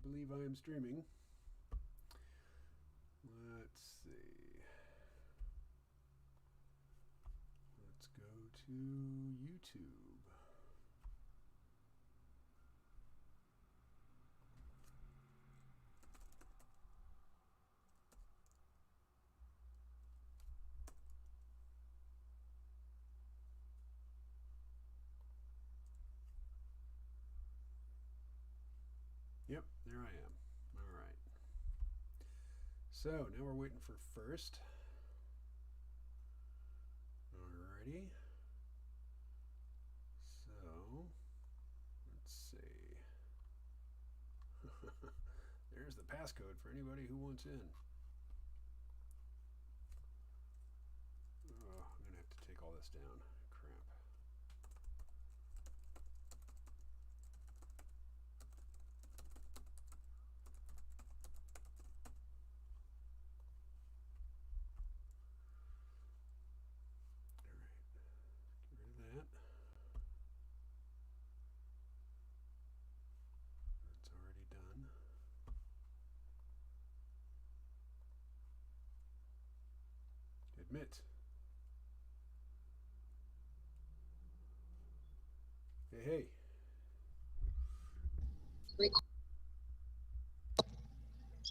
believe I am streaming. Let's see. Let's go to YouTube. Yep, there I am. All right. So now we're waiting for first. Alrighty. So let's see. There's the passcode for anybody who wants in. Oh, I'm gonna have to take all this down. Crap. Get rid of that. That's already done. Admit. Hey.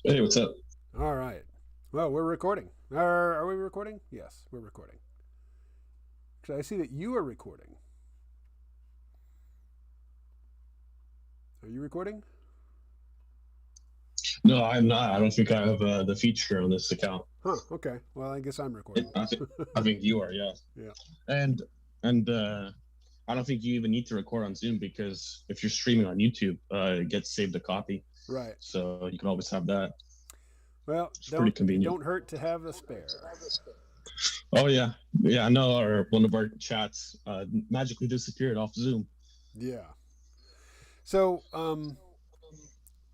Hey, what's up? All right. Well, we're recording. Are we recording? Yes, we're recording. Because I see that you are recording. Are you recording? No, I'm not. I don't think I have the feature on this account. Huh. Okay. Well, I guess I'm recording. I think you are, yeah. Yeah. And I don't think you even need to record on Zoom because if you're streaming on YouTube, it gets saved a copy. Right. So you can always have that. Well, It's pretty it convenient. don't hurt to have a spare. Oh yeah, yeah. I know. One of our chats magically disappeared off Zoom. Yeah. So,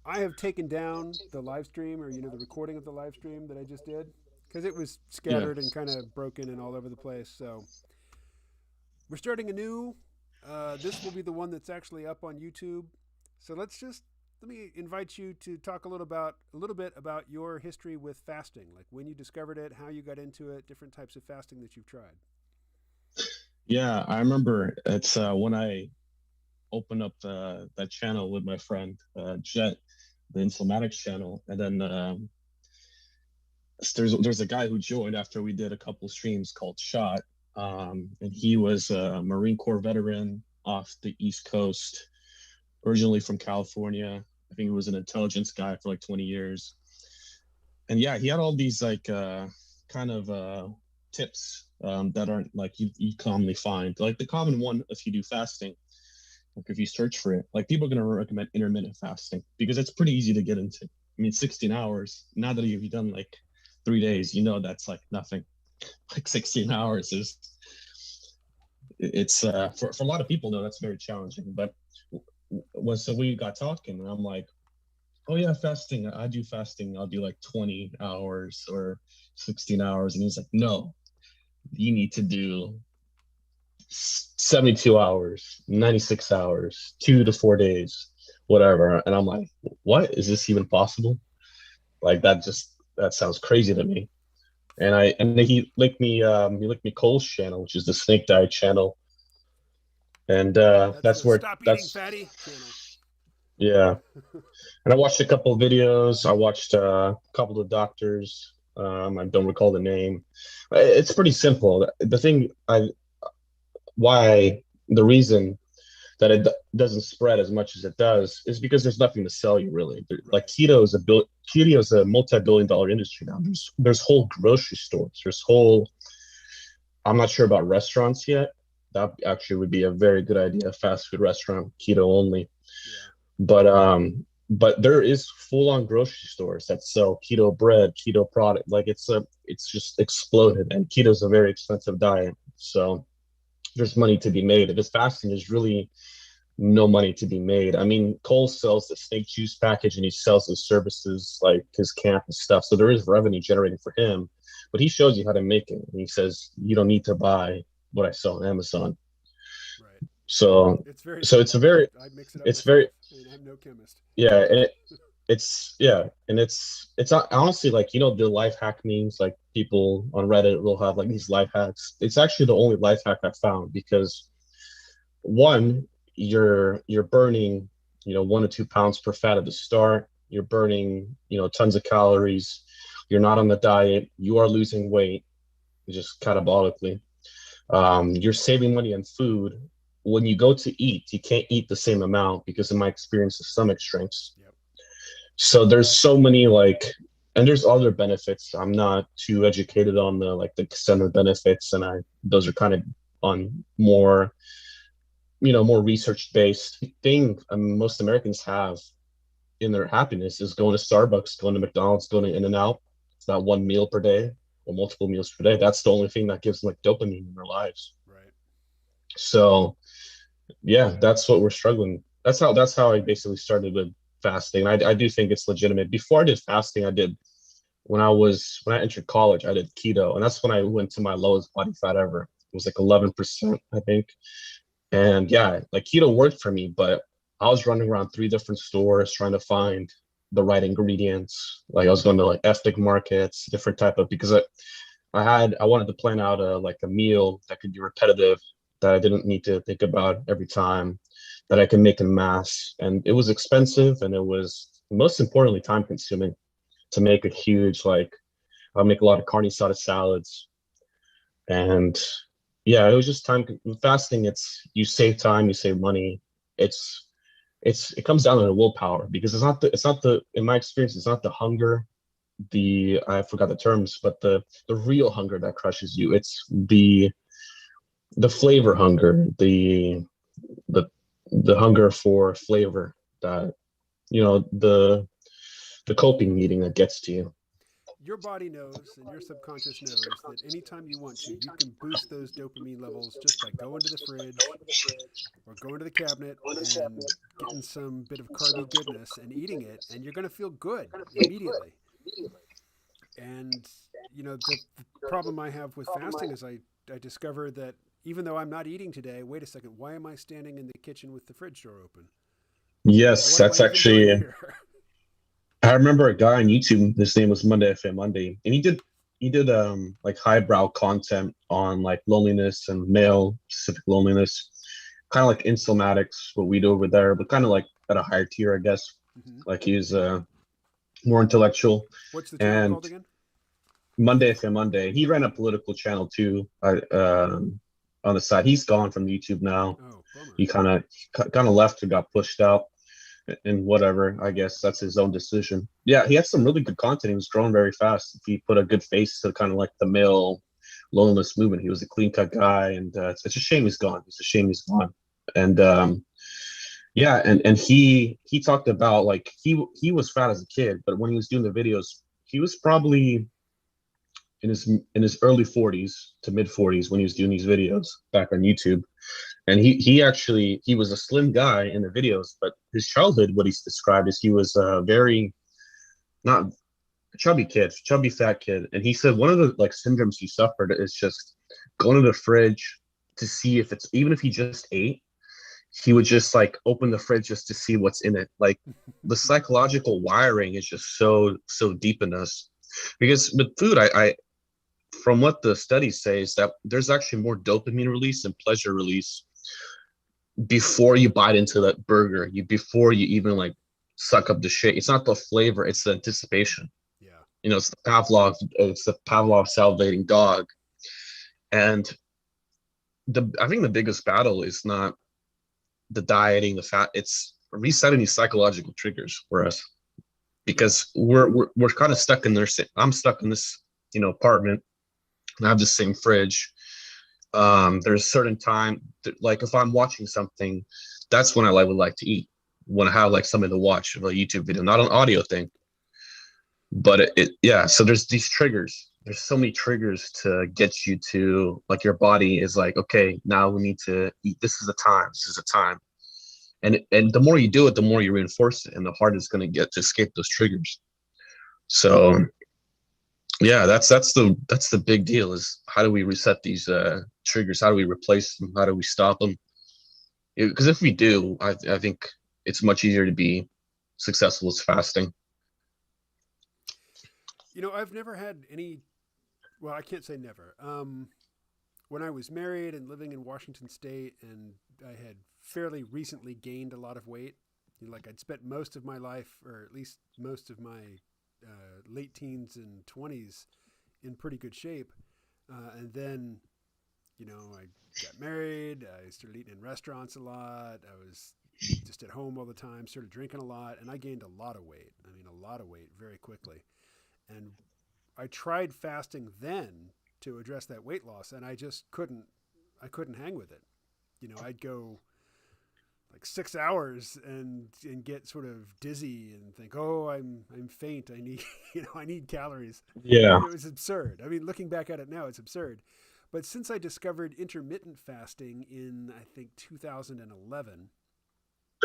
I have taken down the live stream, or the recording of the live stream that I just did, because it was scattered and kind of broken and all over the place. So we're starting anew. This will be the one that's actually up on YouTube. So let me invite you to talk a little bit about your history with fasting, like when you discovered it, how you got into it, different types of fasting that you've tried. Yeah, I remember it's when I opened up that channel with my friend Jet, the Incelmatics channel, and then there's a guy who joined after we did a couple streams called Shot, and he was a Marine Corps veteran off the East Coast, originally from California. I think he was an intelligence guy for like 20 years, and yeah, he had all these like kind of tips that aren't like you commonly find. Like the common one, if you do fasting, like if you search for it, like people are going to recommend intermittent fasting because it's pretty easy to get into. I mean, 16 hours, now that you've done like 3 days, that's like nothing. Like 16 hours it's for a lot of people though, that's very challenging. But so we got talking and I'm like, oh yeah, fasting, I do fasting, I'll do like 20 hours or 16 hours. And he's like, no, you need to do 72 hours, 96 hours, 2 to 4 days, whatever. And I'm like, what is this even possible? Like that sounds crazy to me. And then he linked me Cole's channel, which is the snake diet channel. And That's the Stop Eating Fatty channel. Yeah. And I watched a couple of videos. I watched a couple of doctors. I don't recall the name. It's pretty simple. The reason that it doesn't spread as much as it does is because there's nothing to sell you really. Like keto is a multi-billion-dollar industry now. There's whole grocery stores. I'm not sure about restaurants yet. That actually would be a very good idea. A fast food restaurant, keto only. Yeah. But there is full-on grocery stores that sell keto bread, keto product. Like it's just exploded, and keto is a very expensive diet. So there's money to be made. If it's fasting, there's really no money to be made. I mean, Cole sells the snake juice package and he sells his services like his camp and stuff. So there is revenue generating for him, but he shows you how to make it. And he says, you don't need to buy what I sell on Amazon. So it's very so it's a very I mix it up it's myself. very I mean, I'm no chemist. yeah, it's yeah, and it's honestly like the life hack memes, like people on Reddit will have like these life hacks. It's actually the only life hack I found because one, you're burning 1 to 2 pounds per fat at the start. You're burning tons of calories. You're not on the diet. You are losing weight just catabolically. You're saving money on food. When you go to eat, you can't eat the same amount because of my experience of stomach shrinks. Yep. So there's so many and there's other benefits. I'm not too educated on the extent of benefits, and I those are kind of on more research based thing most Americans have in their happiness is going to Starbucks, going to McDonald's, going to In-N-Out. It's not one meal per day or multiple meals per day. That's the only thing that gives them like dopamine in their lives. Right. So yeah, that's what we're struggling. That's how I basically started with fasting. I do think it's legitimate. Before I did fasting, I did when I entered college, I did keto, and that's when I went to my lowest body fat ever. It was like 11%, I think. And yeah, like keto worked for me, but I was running around 3 different stores trying to find the right ingredients. Like I was going to like ethnic markets, different type of because I wanted to plan out a meal that could be repetitive, that I didn't need to think about every time, that I can make in mass. And it was expensive, and it was most importantly time consuming to make a huge I'll make a lot of carne asada salads. And yeah, it was just time fasting. It's you save time, you save money. It's it comes down to the willpower because it's not the in my experience, it's not the hunger, the I forgot the terms, but the real hunger that crushes you. It's the flavor hunger, the the hunger for flavor, that the coping eating that gets to you. Your body knows and your subconscious knows that anytime you want to, you can boost those dopamine levels just by going to the fridge or going to the cabinet and getting some bit of carby goodness and eating it, and you're going to feel good immediately. And the problem I have with fasting is I discovered that even though I'm not eating today, wait a second, why am I standing in the kitchen with the fridge door open? Yes, What am I that's even doing actually. here? I remember a guy on YouTube. His name was Monday FM Monday, and he did like highbrow content on like loneliness and male specific loneliness, kind of like Incelmatics, what we do over there, but kind of like at a higher tier, I guess. Mm-hmm. Like he's more intellectual. What's the channel And called again? Monday FM Monday, he ran a political channel too. On the side, he's gone from YouTube now. Oh, bummer. He kind of left and got pushed out and whatever. I guess that's his own decision. Yeah, he had some really good content. He was growing very fast. He put a good face to kind of like the male loneliness movement. He was a clean cut guy, and it's a shame he's gone. It's a shame he's gone. And yeah, and he talked about like he was fat as a kid, but when he was doing the videos, he was probably in his early 40s to mid 40s when he was doing these videos back on YouTube. And he was a slim guy in the videos, but his childhood, what he's described is he was a very not chubby kid, chubby fat kid. And he said one of the like syndromes he suffered is just going to the fridge to see if it's even if he just ate, he would just like open the fridge just to see what's in it. Like the psychological wiring is just so deep in us. Because with food, I from what the studies say is that there's actually more dopamine release and pleasure release before you bite into that burger, before you even like suck up the shit. It's not the flavor, it's the anticipation. Yeah. It's the Pavlov salivating dog. And I think the biggest battle is not the dieting, the fat, it's resetting these psychological triggers for us. Yeah. Because we're kind of stuck in this. I'm stuck in this, apartment, and I have the same fridge. There's a certain time like if I'm watching something, that's when I would like to eat, when I have like something to watch, a YouTube video, not an audio thing. But yeah, so there's these triggers. There's so many triggers to get you to like your body is like, okay, now we need to eat. This is the time. This is the time. And the more you do it, the more you reinforce it, and the harder it's going to get to escape those triggers. So yeah, that's the big deal is how do we reset these triggers? How do we replace them? How do we stop them? Because if we do, I think it's much easier to be. successful as fasting. I've never had any. Well, I can't say never. When I was married and living in Washington State, and I had fairly recently gained a lot of weight. Like I'd spent most of my life, or at least most of my late teens and 20s, in pretty good shape. And then, I got married. I started eating in restaurants a lot. I was just at home all the time, started drinking a lot, and I gained a lot of weight. I mean, a lot of weight very quickly. And I tried fasting then to address that weight loss, and I just couldn't. I couldn't hang with it. I'd go like 6 hours and get sort of dizzy and think, oh, I'm faint. I need I need calories. Yeah. It was absurd. I mean, looking back at it now, it's absurd. But since I discovered intermittent fasting in I think 2011,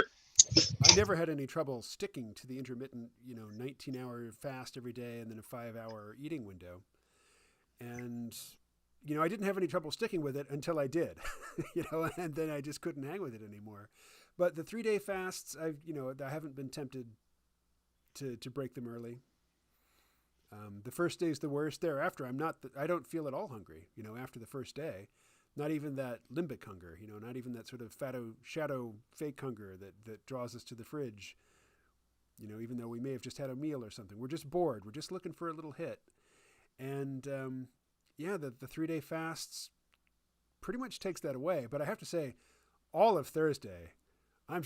I never had any trouble sticking to the intermittent 19-hour fast every day and then a 5-hour eating window. And I didn't have any trouble sticking with it until I did, and then I just couldn't hang with it anymore. But the 3-day fasts, I haven't been tempted to break them early. The first day is the worst. Thereafter, I don't feel at all hungry. After the first day, not even that limbic hunger. Not even that sort of shadow fake hunger that draws us to the fridge. Even though we may have just had a meal or something, we're just bored. We're just looking for a little hit. And yeah, the 3-day fasts pretty much takes that away. But I have to say, all of Thursday, I'm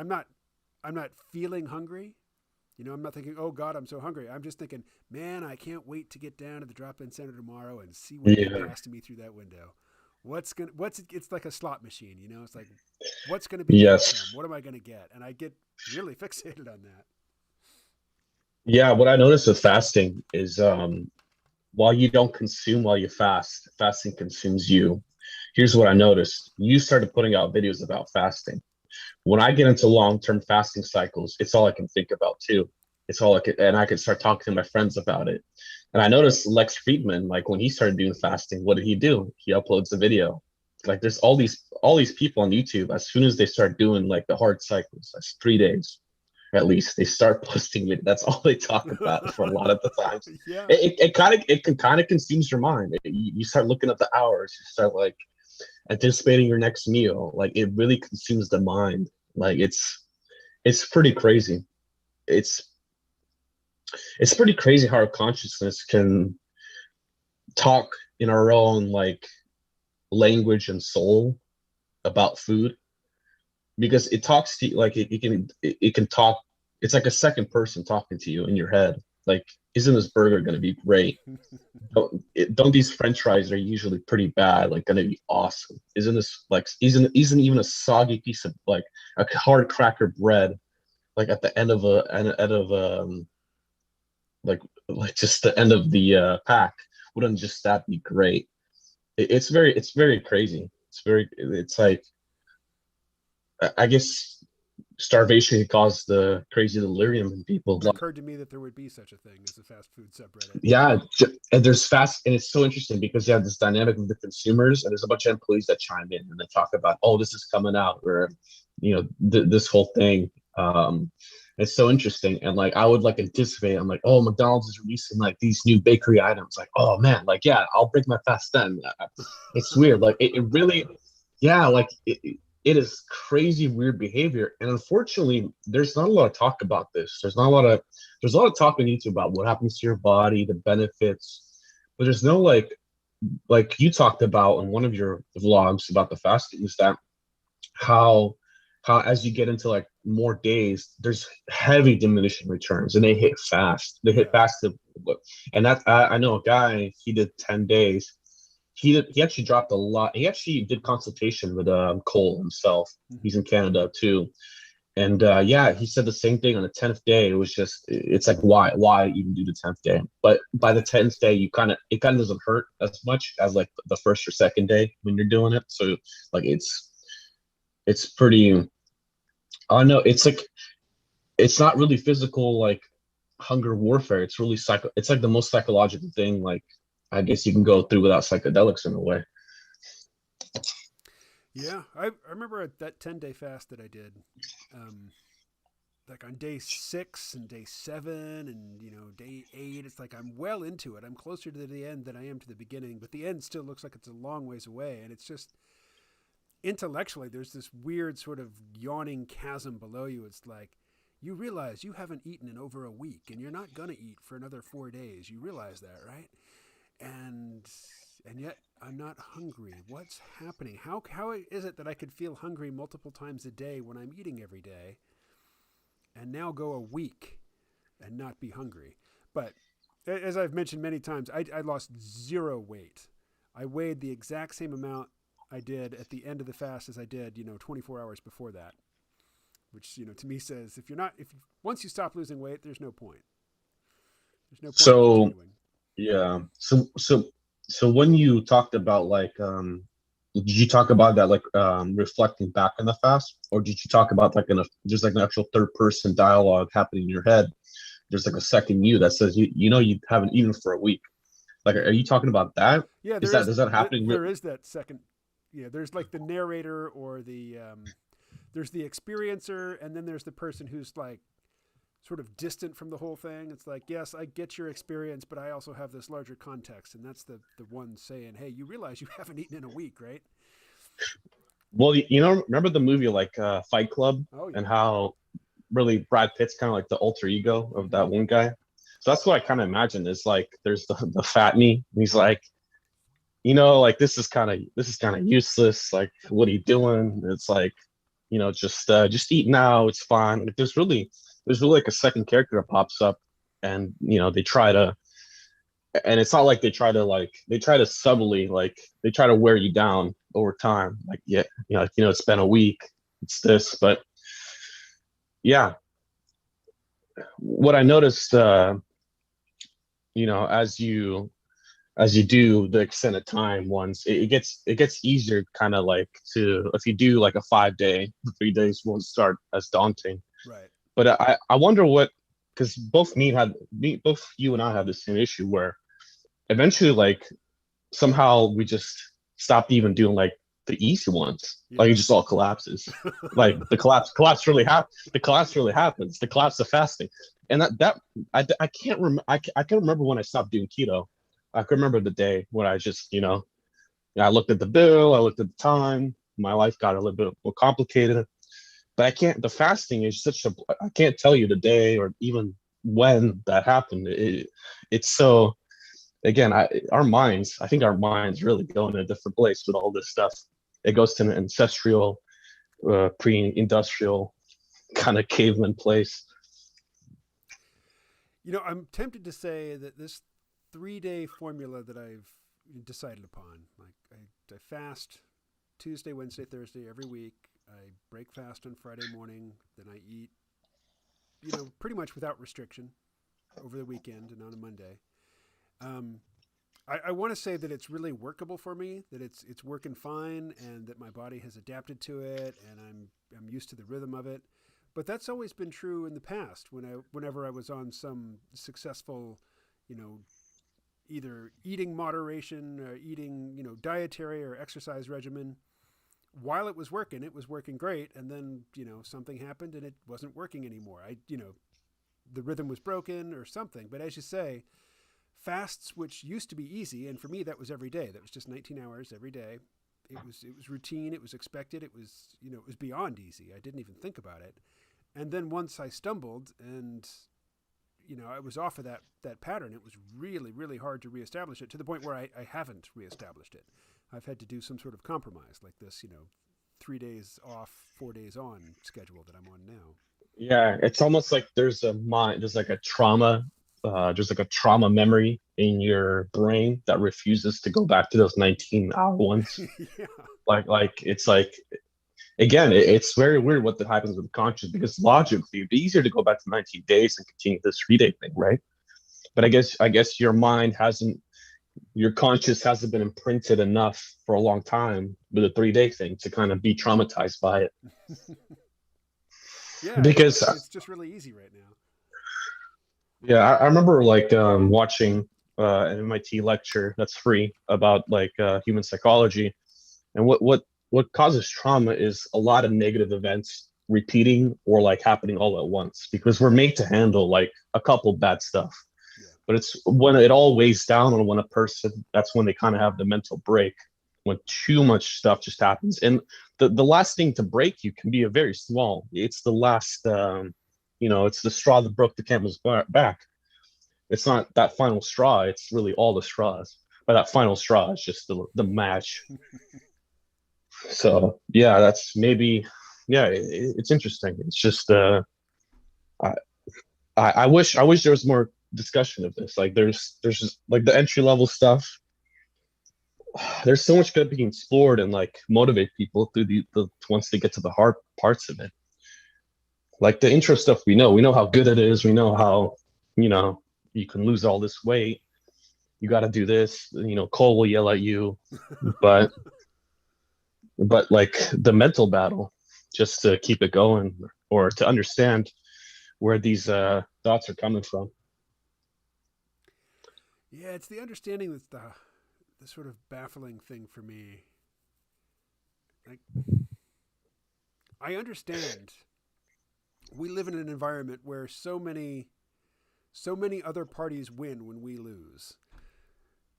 not feeling hungry. I'm not thinking, oh God, I'm so hungry. I'm just thinking, man, I can't wait to get down to the drop-in center tomorrow and see what they Yeah. pass to me through that window. It's like a slot machine. It's like, what's gonna be the outcome? Yes. What am I gonna get? And I get really fixated on that. Yeah. What I noticed with fasting is while you don't consume while you fast, fasting consumes you. Here's what I noticed. You started putting out videos about fasting. When I get into long-term fasting cycles, it's all I can think about too. It's all I could, and I could start talking to my friends about it. And I noticed Lex Friedman, like when he started doing fasting, what did he do? He uploads a video. Like there's all these people on YouTube. As soon as they start doing like the hard cycles, that's 3 days at least. They start posting it. That's all they talk about for a lot of the times. Yeah. It can kind of consumes your mind. You start looking at the hours. You start like anticipating your next meal. Like it really consumes the mind. Like it's pretty crazy. It's it's pretty crazy how our consciousness can talk in our own like language and soul about food because it talks to you like it can talk. It's like a second person talking to you in your head. Like, isn't this burger going to be great? Don't these French fries are usually pretty bad? Like, going to be awesome? Isn't this like isn't even a soggy piece of like a hard cracker bread like at the end of like just the end of the pack? Wouldn't just that be great? It's very crazy. It's like I guess starvation can cause the crazy delirium in people. Never occurred to me that there would be such a thing as a fast food subreddit. Yeah, and there's fast, and it's so interesting because you have this dynamic of the consumers, and there's a bunch of employees that chime in and they talk about, oh, this is coming out, or this whole thing. It's so interesting, and like I would like anticipate. I'm like, oh, McDonald's is releasing like these new bakery items. Like, oh man, like yeah, I'll break my fast then. It's weird, like it really, yeah, like it is crazy weird behavior, and unfortunately, there's not a lot of talk about this. There's a lot of talk on YouTube about what happens to your body, the benefits, but there's no like you talked about in one of your vlogs about the fasting is that how how as you get into like more days, there's heavy diminishing returns and they hit fast. They hit Yeah. fast and that I know a guy, he did 10 days. He actually dropped a lot. He actually did consultation with Cole himself. Mm-hmm. He's in Canada too, and yeah, he said the same thing on the 10th day. It was just, it's like, why even do the 10th day? But by the 10th day, it kind of doesn't hurt as much as like the first or second day when you're doing it. So like it's pretty, I don't know. It's like, it's not really physical, like hunger warfare. It's really it's like the most psychological thing. Like, I guess you can go through without psychedelics in a way. Yeah, I remember that 10-day fast that I did. Um, like on day 6 and day 7 and day 8, it's like I'm well into it. I'm closer to the end than I am to the beginning, but the end still looks like it's a long ways away. And it's just intellectually, there's this weird sort of yawning chasm below you. It's like you realize you haven't eaten in over a week, and you're not gonna eat for another 4 days. You realize that, right? And and yet I'm not hungry. What's happening? How is it that I could feel hungry multiple times a day when I'm eating every day, and now go a week and not be hungry? But as I've mentioned many times, I lost zero weight. I weighed the exact same amount I did at the end of the fast as I did, 24 hours before that. Which, to me says if once you stop losing weight, there's no point. There's no point in So continuing. yeah. So when you talked about like did you talk about that like reflecting back on the fast, or did you talk about like there's like an actual third person dialogue happening in your head? There's like a second you that says you haven't eaten for a week. Like, are you talking about that? Yeah, Is that is that happening? there is that second. Yeah, there's like the narrator or there's the experiencer, and then there's the person who's like sort of distant from the whole thing. It's like, yes, I get your experience, but I also have this larger context, and that's the one saying, "Hey, you realize you haven't eaten in a week, right?" Well, remember the movie like Fight Club, Oh and yeah. how really Brad Pitt's kind of like the alter ego of Mm-hmm. that one guy. So that's what I kind of imagine is like there's the fat me. And he's like, like this is kind of useless. Like, what are you doing? It's like, just eat now. It's fine. Like, there's really like a second character that pops up, and and it's not like they try to subtly like they try to wear you down over time. Like, yeah, it's been a week. It's this, but yeah, what I noticed, as you do the extended time ones, it gets easier, kind of like to if you do like a 5 day, 3 days won't start as daunting. Right. But I wonder what, because both you and I had the same issue where eventually like somehow we just stopped even doing like the easy ones. Like it Yeah. just all collapses. Like the collapse really happens. The collapse of fasting, and I can't remember. I can remember when I stopped doing keto. I can remember the day when I just I looked at the bill, I looked at the time. My life got a little bit more complicated, but I can't. The fasting is such a. I can't tell you the day or even when that happened. It's so, again, I think our minds really go in a different place with all this stuff. It goes to an ancestral, pre-industrial kind of caveman place. I'm tempted to say that this 3 day formula that I've decided upon, like I fast Tuesday, Wednesday, Thursday every week. I break fast on Friday morning. Then I eat, pretty much without restriction over the weekend and on a Monday. Um, I want to say that it's really workable for me, that it's working fine, and that my body has adapted to it, and I'm used to the rhythm of it. But that's always been true in the past. Whenever I was on some successful, you know, either eating moderation, or eating, dietary or exercise regimen, while it was working great, and then something happened and it wasn't working anymore. The rhythm was broken or something. But as you say, fasts, which used to be easy, and for me that was every day. That was just 19 hours every day. It was routine. It was expected. It was beyond easy. I didn't even think about it. And then once I stumbled and I was off of that pattern, it was really really hard to reestablish it, to the point where I haven't reestablished it. I've had to do some sort of compromise like this, 3 days off, 4 days on schedule that I'm on now. Yeah, it's almost like there's like a trauma, there's like a trauma memory in your brain that refuses to go back to those 19-hour ones. Yeah. Like it's like, again, it's very weird what that happens with the conscious, because logically it'd be easier to go back to 19 days and continue this 3 day thing, right? But I guess your conscious hasn't been imprinted enough for a long time with a 3 day thing to kind of be traumatized by it. Yeah, Because it's just really easy right now. yeah, I remember like watching an MIT lecture that's free about like human psychology, and what causes trauma is a lot of negative events repeating or like happening all at once because we're made to handle like a couple bad stuff. Yeah. But it's when it all weighs down on one person, that's when they kind of have the mental break, when too much stuff just happens. And the last thing to break you can be a very small. It's the last, it's the straw that broke the camel's back. It's not that final straw. It's really all the straws. But that final straw is just the match. So yeah, that's maybe yeah, it's interesting. It's just I, I wish there was more discussion of this. Like there's just like the entry level stuff. There's so much good being explored and like motivate people through the once they get to the hard parts of it. Like the intro stuff we know how good it is. We know how you know you can lose all this weight. You got to do this. Cole will yell at you, but like the mental battle, just to keep it going or to understand where these thoughts are coming from. Yeah, it's the understanding that's the sort of baffling thing for me. Like, I understand we live in an environment where so many other parties win when we lose.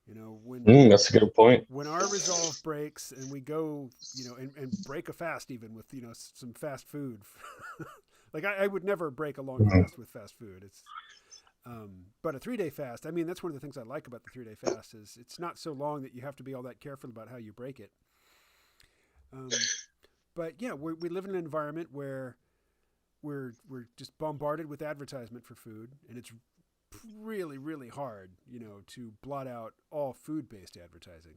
You know, That's a good point. when our resolve breaks and we go, and break a fast even with some fast food. Like I would never break a long Mhm. fast with fast food. But a 3 day fast. I mean, that's one of the things I like about the 3 day fast is it's not so long that you have to be all that careful about how you break it. Um, but yeah, we live in an environment where we're just bombarded with advertisement for food, and it's really really hard, to blot out all food based advertising.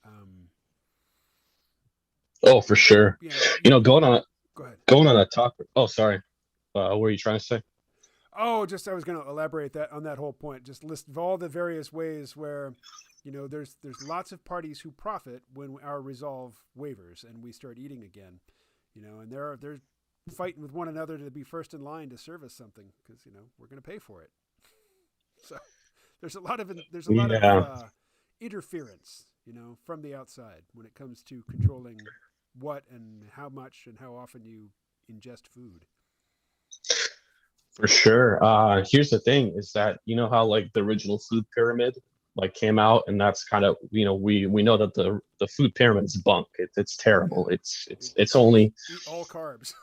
Um, Oh, for sure. you You you know, you going on go ahead. going on a topic. Oh, sorry. What were you trying to say? Oh, just I was going to elaborate that on that whole point. Just list all the various ways where, there's lots of parties who profit when our resolve wavers and we start eating again. And they're fighting with one another to be first in line to serve us something because we're going to pay for it. So there's a lot of Yeah, interference, from the outside when it comes to controlling what and how much and how often you ingest food. for sure. Here's the thing: is that you know how like the original food pyramid like came out, and that's kind of we know that the food pyramid is bunk. It's Oh terrible. yeah, It's only eat all carbs.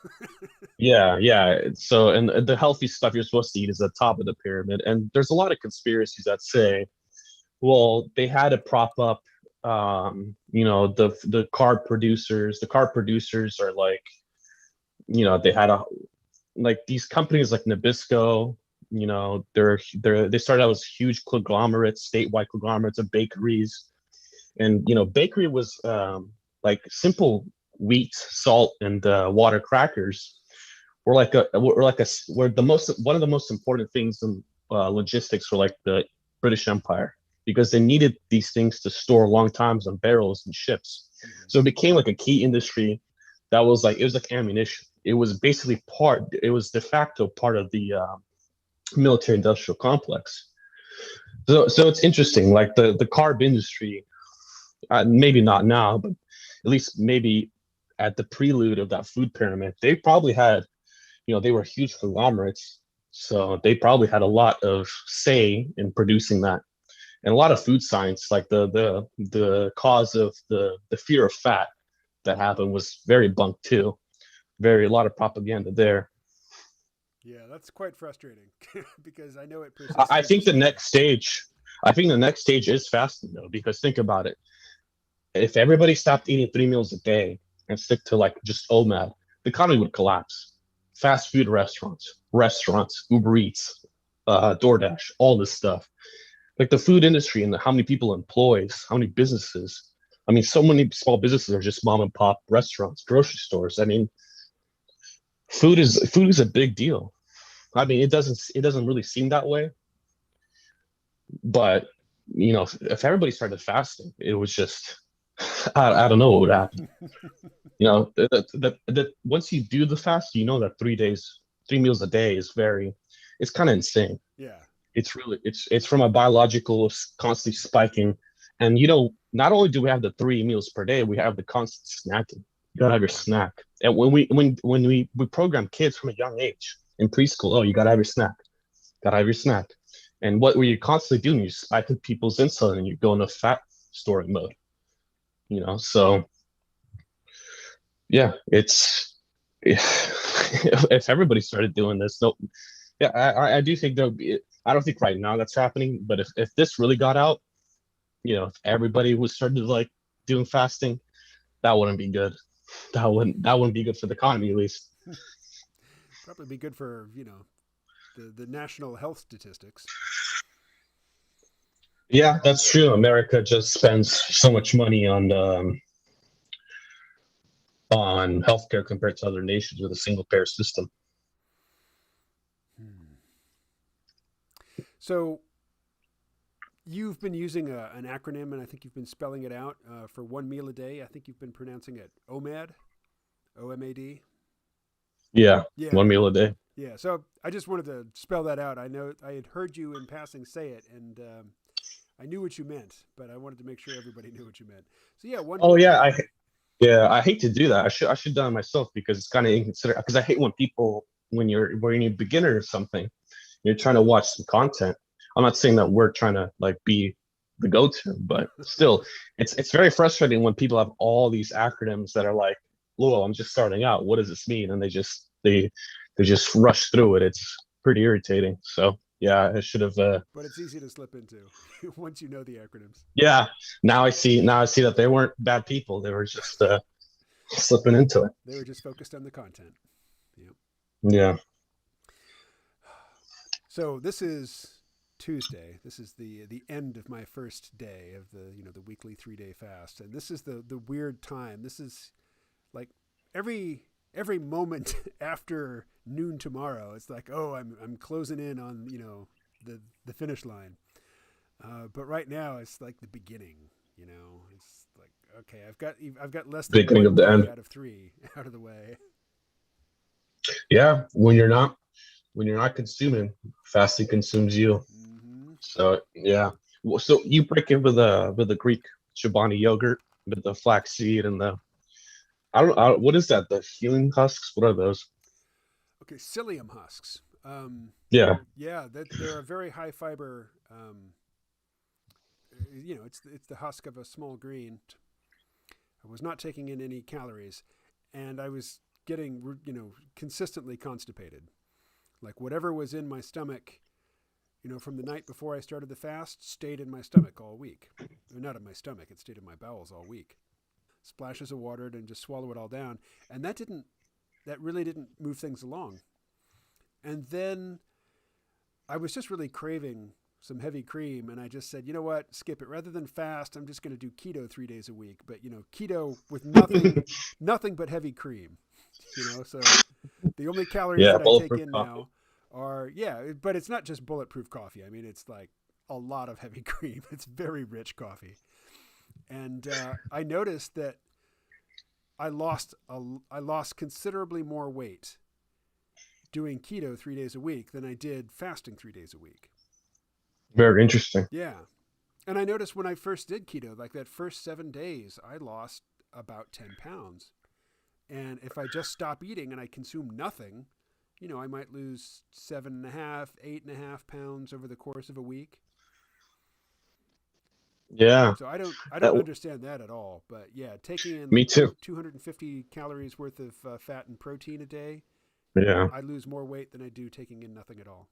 yeah. So and the healthy stuff you're supposed to eat is the top of the pyramid, and there's a lot of conspiracies that say, well, they had to prop up the carb producers. The carb producers are like they had a like these companies like Nabisco, they started out as huge conglomerates, statewide conglomerates of bakeries, and bakery was like simple wheat, salt, and water crackers were the most one of the most important things in logistics for like the British Empire because they needed these things to store long times on barrels and ships. Mm-hmm. So it became like a key industry that was like it was like ammunition. It was basically part. It was de facto part of the military industrial complex. So it's interesting. Like the carb industry, maybe not now, but at least maybe at the prelude of that food pyramid, they probably had they were huge conglomerates, so they probably had a lot of say in producing that, and a lot of food science, like the cause of the fear of fat that happened was very bunked too. Very a lot of propaganda there. Yeah, that's quite frustrating because I know it I, persists I to this think the day. next stage, I think the next stage is fasting though, because think about it. If everybody stopped eating 3 meals a day and stick to like just OMAD, the economy would collapse. Fast food restaurants, Uber Eats, DoorDash, all this stuff. Like the food industry and how many people it employs, how many businesses. I mean, so many small businesses are just mom and pop restaurants, grocery stores. I mean, food is a big deal. I mean, it doesn't really seem that way, but if everybody started fasting, it was just I don't know what would happen. Once you do the fast, you know that 3 days, 3 meals a day is it's kind of insane. Yeah. It's really, it's from a biological constantly spiking, and not only do we have the 3 meals per day, we have the constant snacking. You gotta have your snack. And when we program kids from a young age in preschool, oh, you gotta have your snack. Gotta have your snack. And what were you constantly doing? You spike up people's insulin and you go into fat storing mode. So yeah, it's if everybody started doing this, no, yeah, I do think there'll be. I don't think right now that's happening, but if this really got out, if everybody was started like doing fasting, that wouldn't be good. That wouldn't be good for the economy at least. Probably be good for the national health statistics. Yeah, that's true. America just spends so much money on healthcare compared to other nations with a single payer system. Hmm. So you've been using an acronym, and I think you've been spelling it out for one meal a day. I think you've been pronouncing it OMAD, OMAD. Yeah, Yeah, one meal a day. yeah. So I just wanted to spell that out. I know I had heard you in passing say it, and I knew what you meant, but I wanted to make sure everybody knew what you meant. So yeah, one Oh meal a yeah, day. I hate to do that. I should have done it myself because it's kind of inconsiderate. Because I hate when people when you're a beginner or something, you're trying to watch some content. I'm not saying that we're trying to like be the go-to, but still, it's very frustrating when people have all these acronyms that are like, "Whoa, I'm just starting out. What does this mean?" And they just rush through it. It's pretty irritating. So yeah, I should have. But it's easy to slip into once you know the acronyms. Yeah, now I see that they weren't bad people. They were just slipping into it. They were just focused on the content. Yep. Yeah. So this is Tuesday. This is the end of my first day of the weekly 3 day fast, and this is the weird time. This is like every moment after noon tomorrow. It's like, oh, I'm closing in on the finish line. But right now it's like the beginning. It's like, okay, I've got less than Beginning one of the day end. out of three out of the way. Yeah, when you're not consuming, fasting consumes you. Mm-hmm. So yeah. So you break it with a Greek Chobani yogurt with the flaxseed and the I don't what is that? The healing husks? What are those? Okay, psyllium husks. Yeah. Yeah, that they're a very high fiber. It's the husk of a small green. I was not taking in any calories, and I was getting consistently constipated. Like whatever was in my stomach, from the night before I started the fast, stayed in my stomach all week. Not in my stomach; it stayed in my bowels all week. Splashes of water and just swallow it all down, and that really didn't move things along. And then I was just really craving some heavy cream, and I just said, you know what, skip it. Rather than fast, I'm just going to do keto 3 days a week. But keto with nothing but heavy cream. So the only calories Yeah, that I take bulletproof in coffee. now are, yeah, but it's not just bulletproof coffee. I mean, it's like a lot of heavy cream. It's very rich coffee, and I noticed that I lost considerably more weight doing keto 3 days a week than I did fasting 3 days a week. Very interesting. Yeah. And I noticed when I first did keto, like that first 7 days, I lost about 10 pounds. And if I just stop eating and I consume nothing, I might lose 7.5, 8.5 pounds over the course of a week. Yeah. So I That, don't understand that at all. But yeah, taking in me like too. 250 calories worth of fat and protein a day, Yeah. I lose more weight than I do taking in nothing at all.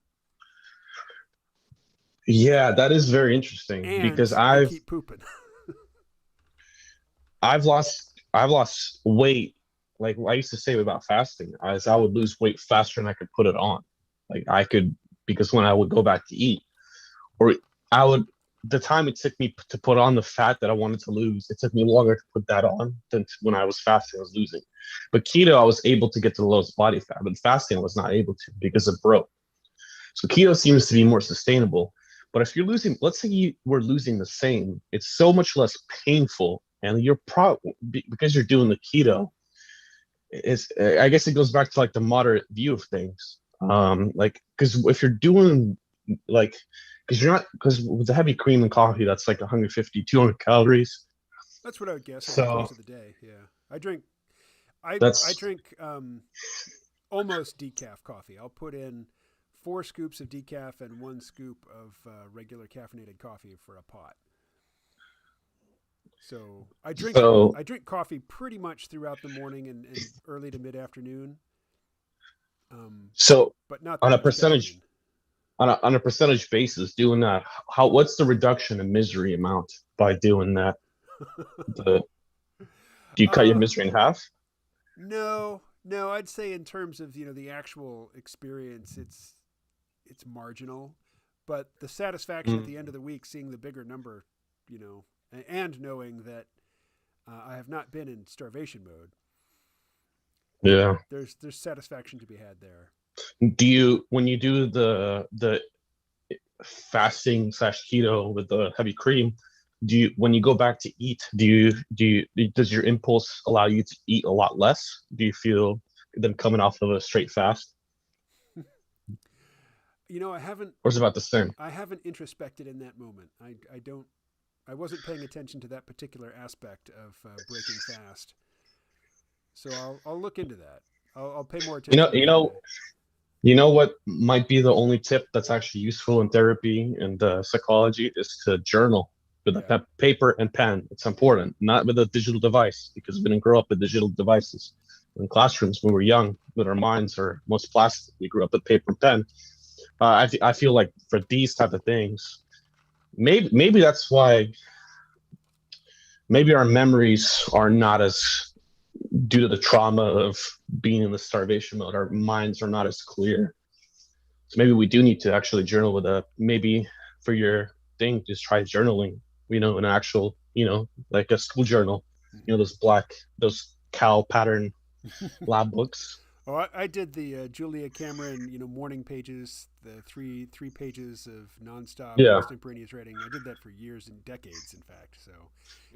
Yeah, that is very interesting because And I I've keep pooping. I've lost weight. Like I used to say about fasting, as I would lose weight faster than I could put it on. Like I could because when I would go back to eat, or I would the time it took me to put on the fat that I wanted to lose, it took me longer to put that on than when I was fasting, I was losing. But keto, I was able to get to the lowest body fat, but fasting, I was not able to because it broke. So keto seems to be more sustainable. But if you're losing, let's say you were losing the same, it's so much less painful, and you're because you're doing the keto. It's I guess it goes back to like the moderate view of things. Like because if you're doing like because you're not because with the heavy cream and coffee, that's like 150, 200 calories. That's what I would guess over the So course of the day. Yeah, I drink. I That's drink almost decaf coffee. I'll put in 4 scoops of decaf and 1 scoop of regular caffeinated coffee for a pot. So so I drink coffee pretty much throughout the morning and early to mid afternoon, so but not on that a much percentage caffeine. on a percentage basis, doing that, how what's the reduction in misery amount by doing that? The Do you cut your uh, misery in half? no, no, I'd say in terms of the actual experience, it's marginal, but the satisfaction at Mm, the end of the week, seeing the bigger number, and knowing that I have not been in starvation mode, yeah. there's satisfaction to be had there. Do you when you do the fasting slash keto with the heavy cream, do you when you go back to eat, does your impulse allow you to eat a lot less? Do you feel them coming off of a straight fast, I haven't or is it about the same? I haven't introspected in that moment. I don't I wasn't paying attention to that particular aspect of breaking fast, so I'll look into that. I'll pay more You know, attention you next know, day. you know what might be the only tip that's actually useful in therapy and psychology is to journal with a Yeah, paper and pen. It's important, not with a digital device, because we didn't grow up with digital devices. In classrooms, when we were young, when our minds are most plastic, we grew up with paper and pen. I feel like for these type of things, maybe that's why maybe our memories are not as due to the trauma of being in the starvation mode. Our minds are not as clear. So maybe we do need to actually journal with a maybe for your thing, just try journaling, an actual, like a school journal, hmm those cow pattern lab books. Oh, I did the Julia Cameron, morning pages, the three pages of nonstop Yeah. extemporaneous writing. I did that for years and decades, in fact. So,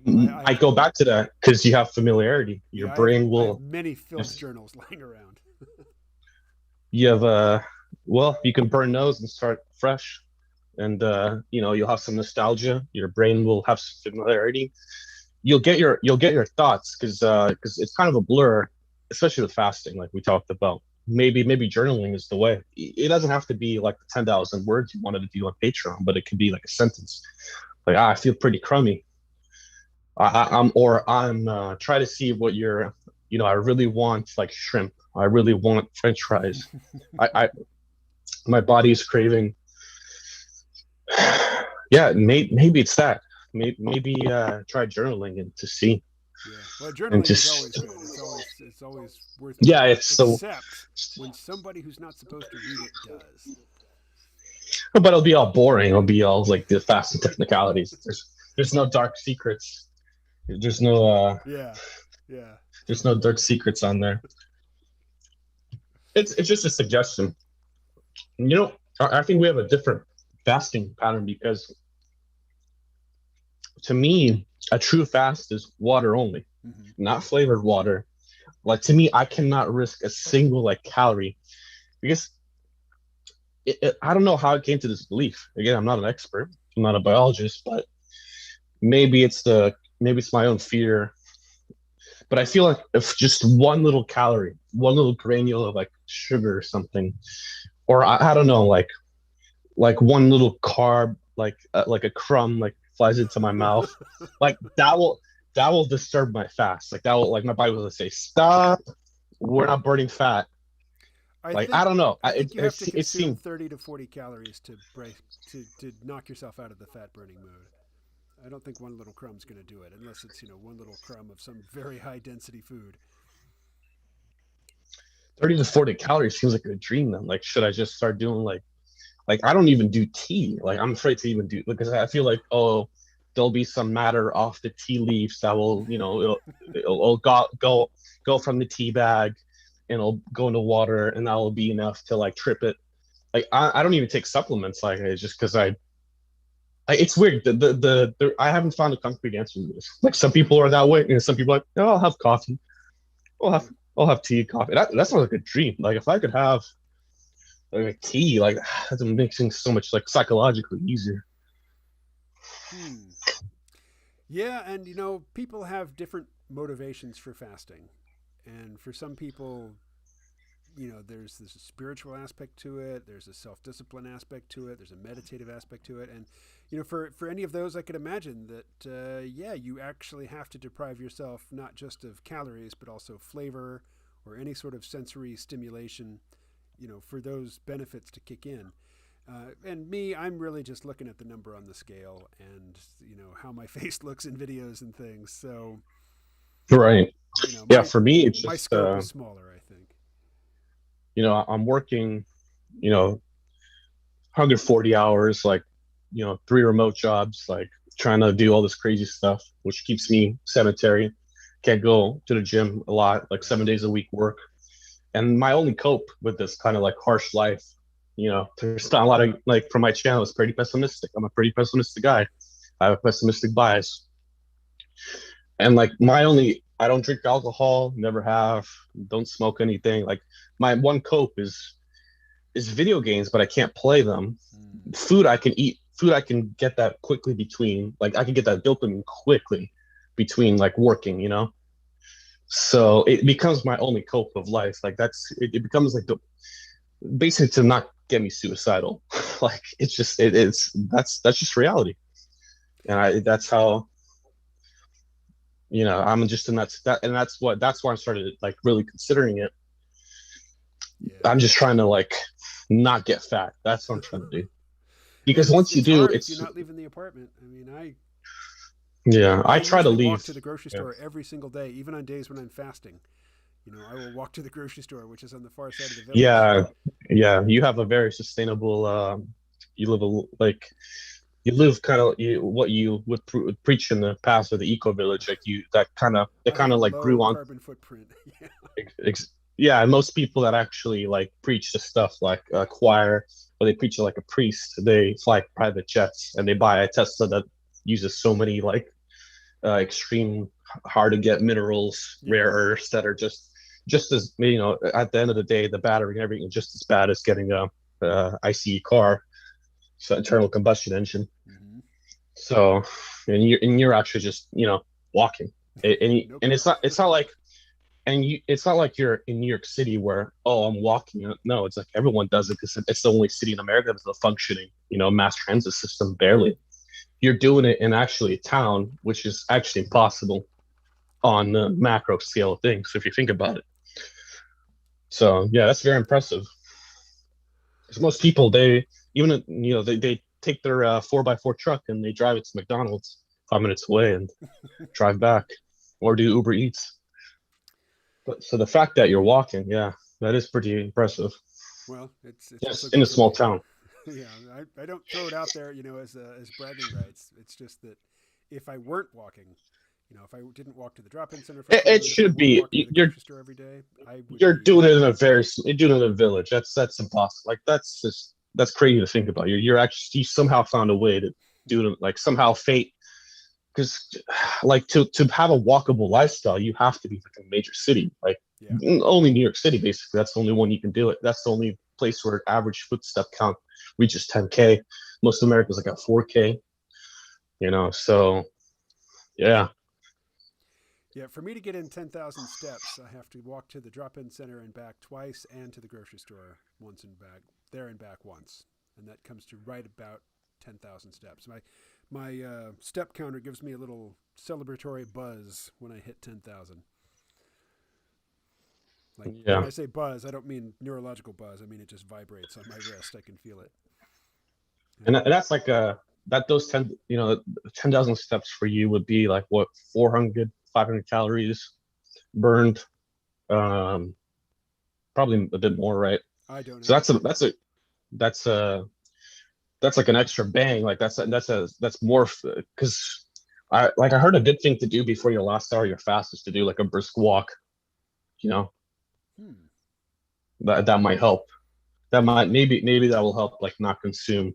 I I go back to that because you have familiarity. Your yeah, brain I have will, many filth journals lying around. you have, well, you can burn those and start fresh. And, you'll have some nostalgia. Your brain will have some familiarity. You'll get your thoughts because it's kind of a blur, especially the fasting, like we talked about. Maybe journaling is the way. It doesn't have to be like the 10,000 words you wanted to do on Patreon, but it could be like a sentence, like I feel pretty crummy. I'm try to see what you're. I really want like shrimp. I really want French fries. I my body's craving. Yeah, maybe it's that. Maybe try journaling and to see Yeah. Well, and journaling is always just good. It's always worth yeah, doing, it's so. except when somebody who's not supposed to read it does. But it'll be all boring. It'll be all like the fast and technicalities. There's no dark secrets. There's no Yeah. Yeah. there's no dark secrets on there. It's just a suggestion. I think we have a different fasting pattern because to me, a true fast is water only, hmm not flavored water. Like to me, I cannot risk a single like calorie because I don't know how I came to this belief. Again, I'm not an expert. I'm not a biologist, but maybe it's my own fear. But I feel like if just one little calorie, one little granule of like sugar or something, or I don't know, like one little carb, like a crumb, like flies into my mouth, like that will disturb my fast. Like that will like my body will say stop. We're not burning fat. I Like think I don't know. I It think you it, have to it consume seemed 30 to 40 calories to break to knock yourself out of the fat burning mode. I don't think one little crumb's going to do it unless it's, one little crumb of some very high density food. 30 to 40 calories seems like a dream. Then like should I just start doing like I don't even do tea. Like I'm afraid to even do because I feel like there'll be some matter off the tea leaves that will it'll go from the tea bag and it'll go into water and that will be enough to like trip it. Like I don't even take supplements like it's just because it's weird. I haven't found a concrete answer to this. Like some people are that way and some people are like, oh, I'll have coffee. I'll have I'll have tea, coffee. That sounds like a dream. Like if I could have like tea, like that makes things so much like psychologically easier. Hmm. Yeah, and people have different motivations for fasting. And for some people, there's this spiritual aspect to it. There's a self-discipline aspect to it. There's a meditative aspect to it. And for any of those, I could imagine that yeah, you actually have to deprive yourself not just of calories but also flavor or any sort of sensory stimulation. For those benefits to kick in. And me, I'm really just looking at the number on the scale and how my face looks in videos and things. So Right. Yeah, my for me, it's my just scope is smaller, I think. I'm working, you know, 140 hours, like, 3 remote jobs, like trying to do all this crazy stuff, which keeps me sedentary. Can't go to the gym a lot, like Right. 7 days a week work. And my only cope with this kind of like harsh life, there's not a lot of like from my channel is pretty pessimistic. I'm a pretty pessimistic guy. I have a pessimistic bias. And like I don't drink alcohol, never have, don't smoke anything. Like my one cope is video games, but I can't play them. Mm. Food I can eat. Food I can get that quickly between. Like I can get that dopamine quickly between like working. So it becomes my only cope of life. Like it becomes like the basically to not get me suicidal. Like it's just it's that's just reality. And that's how I'm just in that and that's why I started like really considering it. Yeah. I'm just trying to like not get fat. That's what I'm trying to do. And Because it's once you it's do, hard if you're it's not leaving the apartment. I mean, yeah. I I try to usually walk leave. to the grocery Yeah, store every single day, even on days when I'm fasting. I will walk to the grocery store, which is on the far side of the village. yeah, yeah. You have a very sustainable. You live like you live kind of what you would preach in the past of the eco village. Like you that I have kind a of like low grew on. carbon footprint. Yeah. Yeah, and most people that actually like preach the stuff like a choir or they preach it like a priest, they fly private jets and they buy a Tesla that uses so many like extreme hard to get minerals, Yep. rare earths that are just as at the end of the day, the battery and everything is just as bad as getting a ICE car, so internal combustion engine. Mm-hmm. So, and you're actually just walking, No and car. it's not like it's not like you're in New York City where I'm walking. No, it's like everyone does it because it's the only city in America that's a functioning mass transit system. Barely, you're doing it in actually a town, which is actually impossible on the macro scale of things if you think about it. So yeah, that's very impressive. Because most people they even they take their 4x4 truck and they drive it to McDonald's 5 minutes away and drive back or do Uber Eats. But so the fact that you're walking, yeah, that is pretty impressive. Well, it's also Yes, in good a for small me. town. Yeah, I don't throw it out there, as bragging rights. It's just that if I weren't walking, if I didn't walk to the drop-in center for It food, if I should weren't be walking to the you're grocery store every day, I would you're be. doing it in a you're doing it in a village. That's impossible. Like that's crazy to think about. You're actually you somehow found a way to do it. Like somehow fate because like to have a walkable lifestyle, you have to be like a major city. Like Yeah. only New York City, basically. That's the only one you can do it. That's the only place where average footstep count reaches 10K. Most of America's like at 4K. So yeah, Yeah, for me to get in 10,000 steps, I have to walk to the drop-in center and back twice and to the grocery store once and back, there and back once. And that comes to right about 10,000 steps. My step counter gives me a little celebratory buzz when I hit 10,000. Like when yeah. I say buzz, I don't mean neurological buzz. I mean it just vibrates on my wrist. I can feel it. And, And that's like that those 10,000 steps for you would be like what 400, 500 calories burned, um, probably a bit more, right? I don't So know. that's a that's like an extra bang. Like that's more because I heard a good thing to do before your last hour of your fast is to do like a brisk walk. You know Hmm. that might help. That might maybe that will help like not consume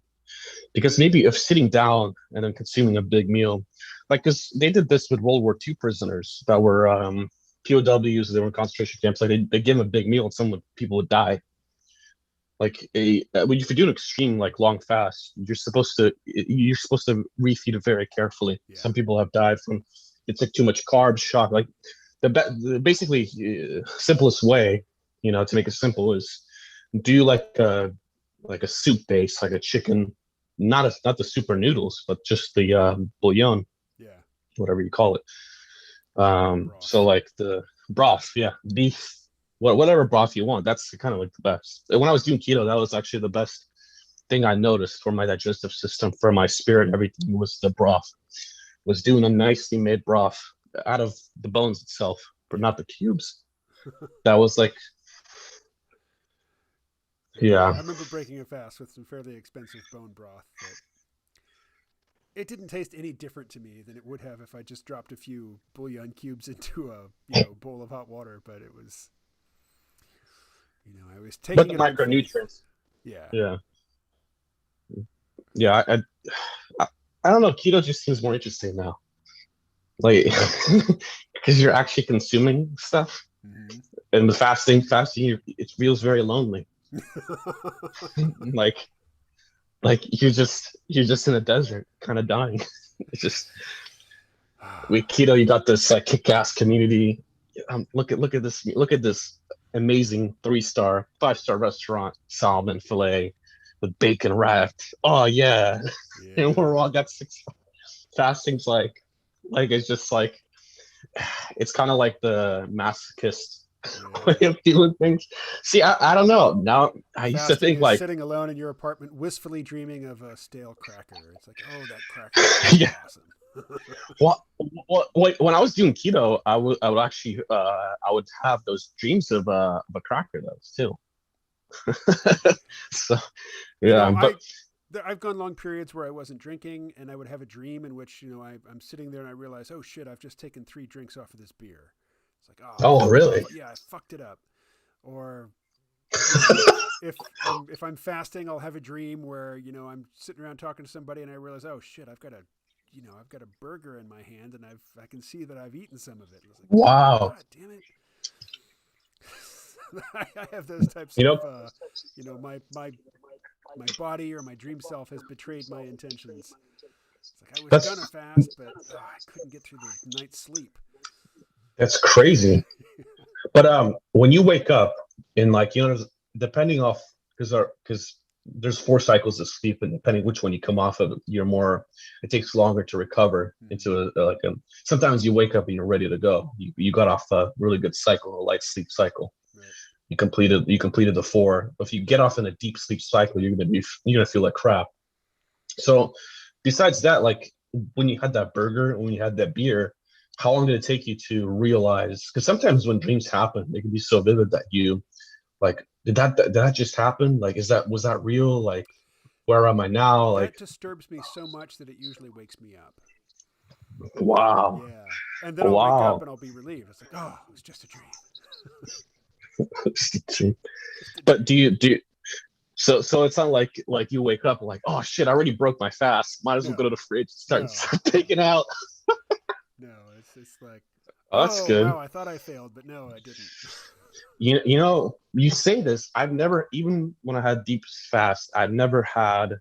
because maybe if sitting down and then consuming a big meal, like because they did this with World War II prisoners that were POWs, they were in concentration camps. Like they give them a big meal and people would die. Like when if you do an extreme like long fast, you're supposed to refeed it very carefully. Yeah. Some people have died from it took too much carbs, shock. Like basically simplest way, to make it simple is do like a soup base, like a chicken, not the super noodles, but just the bouillon, Yeah. whatever you call it. So Broth. like the broth, yeah, beef, whatever broth you want. That's kind of like the best. When I was doing keto, that was actually the best thing I noticed for my digestive system, for my spirit, everything was the broth. Was doing a nicely made broth out of the bones itself, but Yeah. not the cubes. That was like, Yeah. yeah. I remember breaking a fast with some fairly expensive bone broth that it didn't taste any different to me than it would have if I just dropped a few bouillon cubes into a bowl of hot water. But it was I was But taking the it on faith. micronutrients, Yeah. yeah, yeah. I, I don't know. Keto just seems more interesting now, like because you're actually consuming stuff. Mm-hmm. And the fasting, it feels very lonely. Like you're just in a desert, kind of dying. It's just with keto, you got this like kick-ass community. Look at this amazing 3-star, 5-star restaurant, salmon fillet with bacon wrapped. Oh yeah, and Yeah. we're all got six fasting's like it's just like it's kind of like the masochist way Yeah. of doing things. See, I don't know. Now I used to Fasting think is like, sitting alone in your apartment, wistfully dreaming of a stale cracker. It's like, oh, that cracker would be yeah. awesome. When I was doing keto, I would actually I would have those dreams of a cracker those too. So you know, yeah, but I I've gone long periods where I wasn't drinking, and I would have a dream in which I'm sitting there and I realize, oh shit, I've just taken 3 drinks off of this beer. It's like, oh, oh really? yeah, I fucked it up. Or you know, if I'm fasting, I'll have a dream where I'm sitting around talking to somebody, and I realize, oh shit, I've got a burger in my hand, and I can see that I've eaten some of it. And it's like, oh Wow. god, damn it. I have those types You of know, my body or my dream self has betrayed my intentions. It's like I was gonna that's fast, but I couldn't get through the night's sleep. that's crazy. But when you wake up and like depending off because there's 4 cycles of sleep, and depending which one you come off of, you're more. It takes longer to recover Mm-hmm. into like a. Sometimes you wake up and you're ready to go. You got off a really good cycle, a light sleep cycle. Right. You completed the 4. If you get off in a deep sleep cycle, you're gonna feel like crap. So besides that, like when you had that burger, when you had that beer, how long did it take you to realize? Because sometimes when dreams happen, they can be so vivid that you like, did that just happen? Like, was that real? Like, where am I now? Like, That disturbs me so much that it usually wakes me up. wow, Yeah. And then I'll wake up wow. and I'll be relieved. It's like, oh, it was just a dream. Just a But dream. so it's not like you wake up and like, oh shit, I already broke my fast. Might as well go to No. the fridge and No. start No. taking out. No. It's like, Oh, that's oh good. wow, I thought I failed, but no, I didn't. You say this. I've never, even when I had deep fast, I never had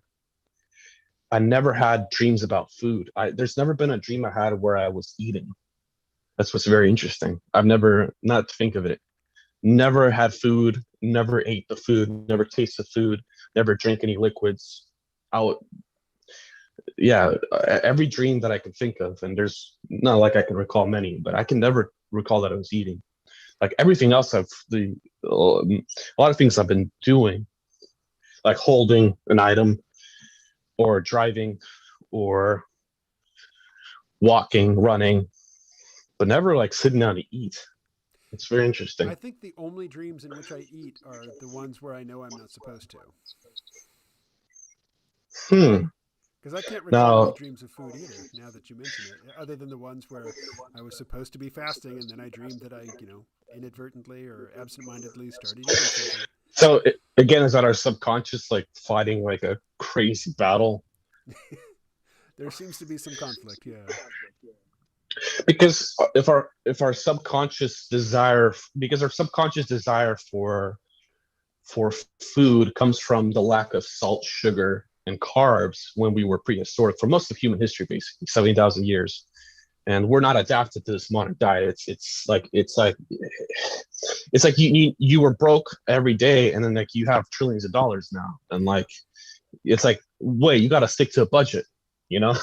dreams about food. There's never been a dream I had where I was eating. That's what's very interesting. I've never, not to think of it, never had food, never ate the food, never tasted food, never drank any liquids. I would, yeah, every dream that I can think of, and there's not like I can recall many, but I can never recall that I was eating. Like everything else, a lot of things I've been doing, like holding an item or driving or walking, running, but never like sitting down to eat. It's very I interesting. think the only dreams in which I eat are the ones where I know I'm not supposed to. Hmm. Because I can't recall any Now, dreams of food either, now that you mention it, other than the ones where I was supposed to be fasting and then I dreamed that I inadvertently or absentmindedly started eating something. again, is that our subconscious like fighting like a crazy battle? There seems to be some conflict, yeah. Because because our subconscious desire for food comes from the lack of salt, sugar, and carbs when we were prehistoric for most of human history, basically 70,000 years. and we're not adapted to this modern diet. It's like you were broke every day, and then like you have trillions of dollars now, and Yeah. like it's like, wait, you got to stick to a budget, you know?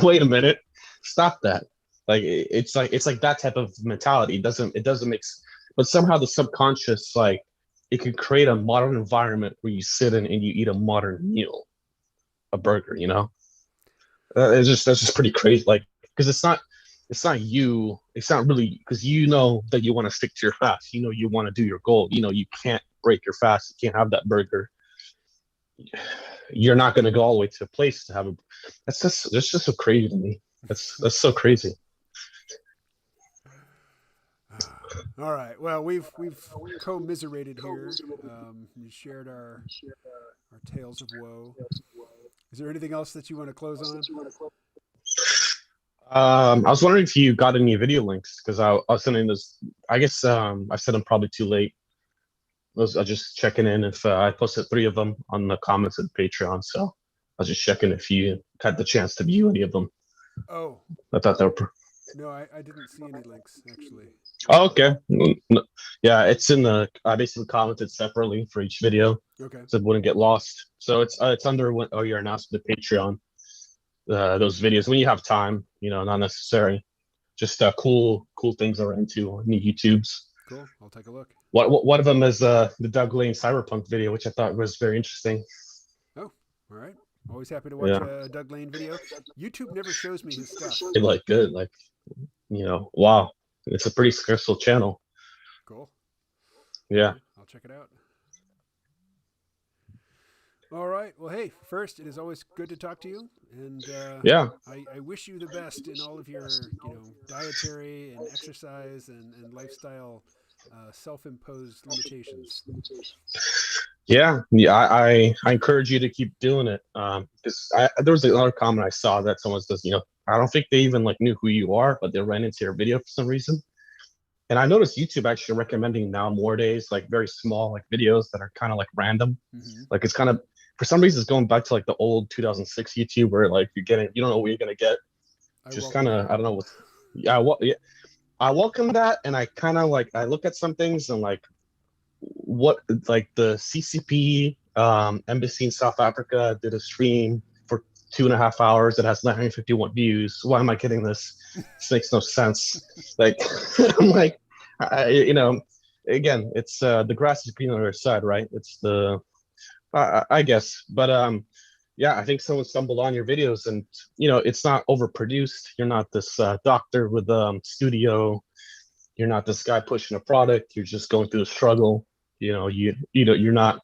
Wait a minute, stop that. Like it's like that type of mentality. It doesn't make, but somehow the subconscious, like, it can create a modern environment where you sit in and you eat a modern meal, a burger, you know? It's just that's just pretty crazy. Like, because it's not really because you know that you want to stick to your fast. You know you want to do your goal. You know you can't break your fast. You can't have that burger. You're not going to go all the way to a place to have a. That's just so crazy to me. That's so crazy. All right. Well, we've commiserated here. We shared our tales of woe. Is there anything else that you want to close on? I was wondering if you got any video links because I was sending this. I guess I sent them probably too late. I was just checking in if I posted three of them on the comments of the Patreon. So I was just checking if you had the chance to view any of them. Oh, I thought they were. no, I didn't see any links actually. Oh, okay. Yeah, it's in the. I basically commented separately for each video Okay. so it wouldn't get lost. So it's under when oh you're announced the Patreon. Those videos when you have time, not necessary. Just cool things are into on the YouTubes. Cool. I'll take a look. One of them is the Doug Lane Cyberpunk video, which I thought was very interesting. Oh, all right. Always happy to watch Yeah, a Doug Lane video. YouTube never shows me his stuff. like good, like wow, it's a pretty successful channel. Cool. All Yeah, right. I'll check it out. All right. Well, hey, first, it is always good to talk to you, and yeah, I wish you the best in all of your, dietary and exercise and lifestyle self-imposed limitations. yeah. I encourage you to keep doing it. Because there was another comment I saw that someone says, I don't think they even like knew who you are, but they ran into your video for some reason. And I noticed YouTube actually recommending now more days, like very small like videos that are kind of like random. Mm-hmm. Like it's kind of for some reason it's going back to like the old 2006 YouTube where like you don't know what you're gonna get. I Just welcome kind of that. I don't know what. Yeah, I welcome that, and I kind of like I look at some things and like what like the CCP embassy in South Africa did a stream for 2.5 hours that has 951 views. Why am I getting this? This makes no sense. Like I'm like, again, it's the grass is green on the other side, right? It's the I guess, but yeah, I think someone stumbled on your videos, and it's not overproduced. You're not this doctor with studio. You're not this guy pushing a product. You're just going through a struggle. You're not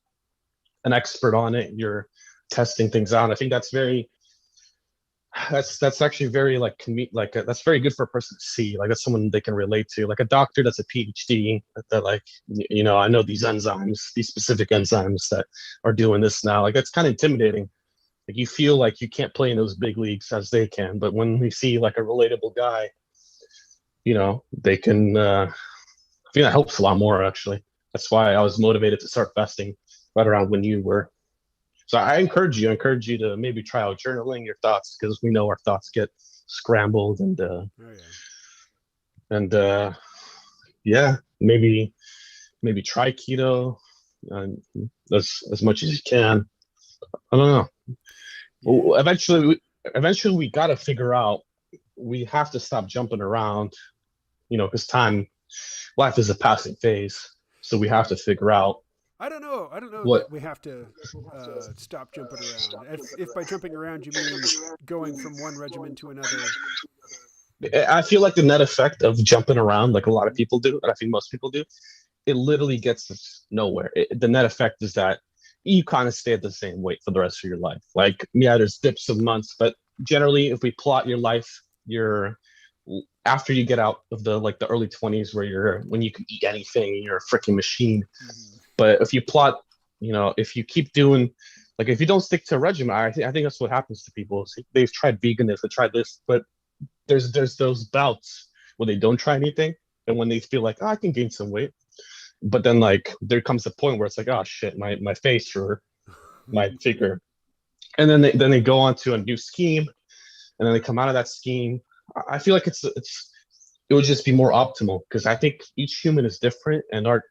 an expert on it. You're testing things out. I think that's actually very like that's very good for a person to see. Like that's someone they can relate to. Like a doctor that's a PhD that like I know these enzymes, these specific enzymes that are doing this now. Like that's kind of intimidating. Like you feel like you can't play in those big leagues as they can, but when we see like a relatable guy, they can. I think that helps a lot more actually. That's why I was motivated to start fasting right around when you were. So I encourage you to maybe try out journaling your thoughts because we know our thoughts get scrambled Oh yeah. and yeah, maybe try keto and as much as you can. I don't know. Yeah. Eventually we got to figure out. We have to stop jumping around, because life is a passing phase. So we have to Right. figure out I don't know. I don't know what. that we have to stop jumping around. If by jumping around you mean going from one regimen to another. I feel like the net effect of jumping around, like a lot of people do, and I think most people do, it literally gets us nowhere. The net effect is that you kind of stay at the same weight for the rest of your life. Like, yeah, there's dips of months, but generally, if we plot your life, you're after you get out of the early 20s where when you can eat anything, you're a freaking machine. Mm-hmm. But if you plot, if you keep doing, like if you don't stick to a regimen, I think that's what happens to people. See, they've tried veganism, they tried this, but there's those bouts where they don't try anything, and when they feel like, oh, I can gain some weight, but then like there comes a point where it's like, oh shit, my face or my figure, and then they go on to a new scheme, and then they come out of that scheme. I feel like it would just be more optimal because I think each human is different, and our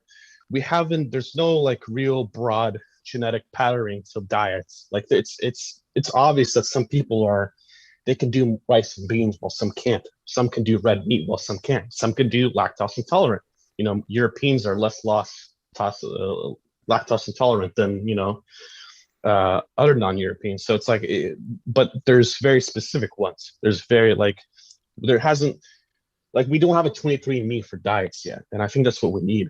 we haven't there's no like real broad genetic patterns of diets. Like it's obvious that some people are they can do rice and beans while some can't. Some can do red meat while some can't. Some can do lactose intolerant. Europeans are less lactose intolerant than other non-Europeans. So it's like, but there's very specific ones. There's very like there hasn't like we don't have a 23andMe for diets yet, and I think that's what we need.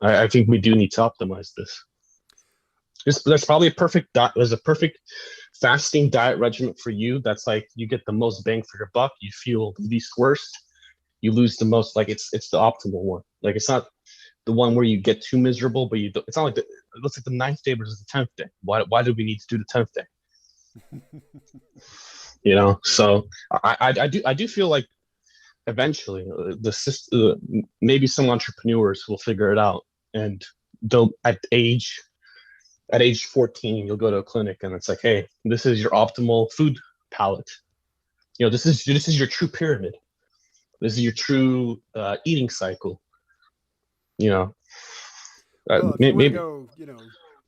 I think we do need to optimize this. There's probably a perfect diet. There's a perfect fasting diet regimen for you. That's like you get the most bang for your buck. You feel the least worst. You lose the most. Like it's the optimal one. Like it's not the one where you get too miserable, but it's not like it looks like the ninth day versus the 10th day. Why do we need to do the 10th day? Yeah. So I do feel like eventually the system, maybe some entrepreneurs will figure it out, and they'll at age 14 you'll go to a clinic and it's like, hey, this is your optimal food palette. This is your true pyramid. This is your true eating cycle. You know, Well, if you want to maybe. go,